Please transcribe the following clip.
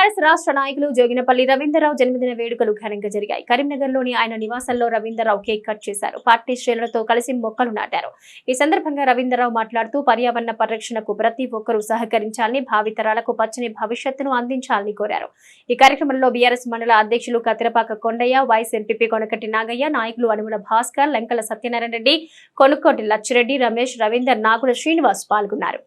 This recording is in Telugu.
బీఆర్ఎస్ రాష్ట్ర నాయకులు జోగినపల్లి రవీంద్రరావు జన్మదిన వేడుకలు ఘనంగా జరిగాయి. కరీంనగర్లోని ఆయన నివాసంలో రవీంద్రరావు కేక్ కట్ చేశారు. పార్టీ శ్రేణులతో కలిసి మొక్కలు నాటారు. ఈ సందర్భంగా రవీంద్రరావు మాట్లాడుతూ పర్యావరణ పరిరక్షణకు ప్రతి ఒక్కరూ సహకరించాలని, భావితరాలకు పచ్చని భవిష్యత్తును అందించాలని కోరారు. ఈ కార్యక్రమంలో బీఆర్ఎస్ మండల అధ్యక్షులు కతిరపాక కొండయ్య, వైస్ ఎంపీపీ కొనకటి నాగయ్య, నాయకులు అనుముల భాస్కర్, లంకల సత్యనారాయణ రెడ్డి, కొనుక్కోటి లచ్చిరెడ్డి, రమేష్, రవీందర్, నాగుల శ్రీనివాస్ పాల్గొన్నారు.